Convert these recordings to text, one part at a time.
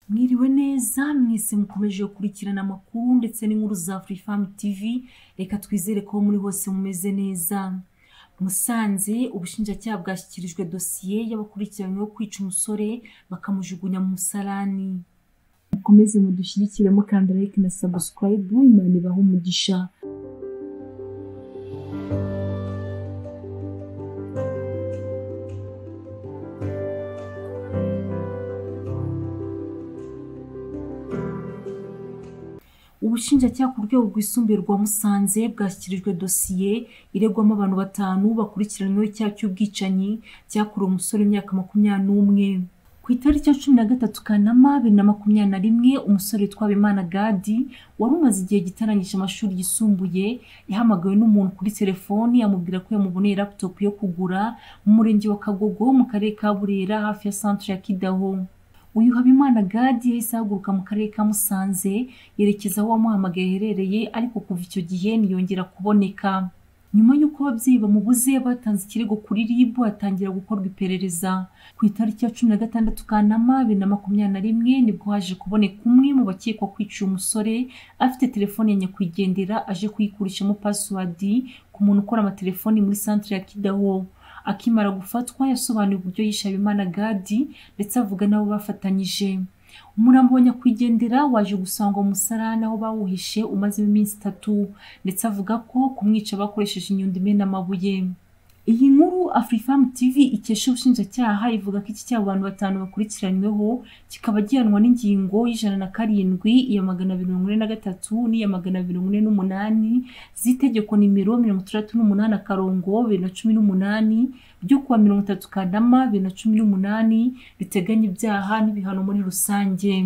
Mwiriwe neza mwese mukomeje gukurikirana amakuru ndetse n'inkuru za Afrifame TV. Reka twizere ko muri hose mumeze neza. Musanze ubushinjacyaha bwashyikirijwe dosiye y'abakurikiranyweho kwica umusore bakamujugunya mu musarani. Mukomeze mudushyigikire mukanda like na subscribe. Imana ibahe umugisha. Ubushinjacyaha ku rwego rwisumbuye rwa Musanze bwashyikirijwe dosiye iregwamo abantu 5 bakurikiranyweho icyaha cy'ubwicanyi cyakorewe umusore w'imyaka 21. Ku itariki ya 13 Kanama 2021 umusore witwa Habimana Gadi wari umaze igihe gitaranyije amashuri yisumbuye yahamagawe n'umuntu kuri telefoni amubwira ko yamuboneye laptop yo kugura mu murenge wa Kagogo mu karere ka Burera hafi ya centre ya Kidaho. Uyu Habimana Gadi yahise ahaguruka mu karere ka Musanze yerekeza aho wamuhamagaye aherereye, ariko kuva icyo gihe ntiyongera kuboneka. Nyuma y'uko ababyeyi bamubuze batanze ikirego kuri RIB hatangira gukorwa iperereza. Ku itariki ya 16 Kanama 2021 nibwo haje kuboneka umwe mu bakekwa kwica umusore afite telefone ya nyakwigendera aje kuyikurishamo password ku muntu ukora amatelefoni muri centre ya Kidaho. Akimara gufatwa yasobanuye uburyo yishe Habimana Gadi ndetse avuga nabo bafatanyije. Umurambo wa nyakwigendera waje gusangwa mu musarani aho bawuhishe umaze iminsi 3, ndetse avuga ko kumwica bakoresheje inyundo imena amabuye. Iyi nkuru Afrifame TV ikesha ubushinjacyaha ivuga ko iki cyaha abantu 5 bakurikiranyweho kikaba gihanwa n'ingingo y'107 iya 243 n'iya 248 z'itegeko nimero 38/2018 ryo kuwa 30 Kanama 2018 riteganya ibyaha n'ibihano muri rusange.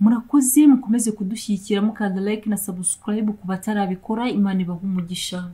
Murakoze mukomeze kudushyigikira mukanda like na subscribe ku batarabikora. Imana ibahe umugisha.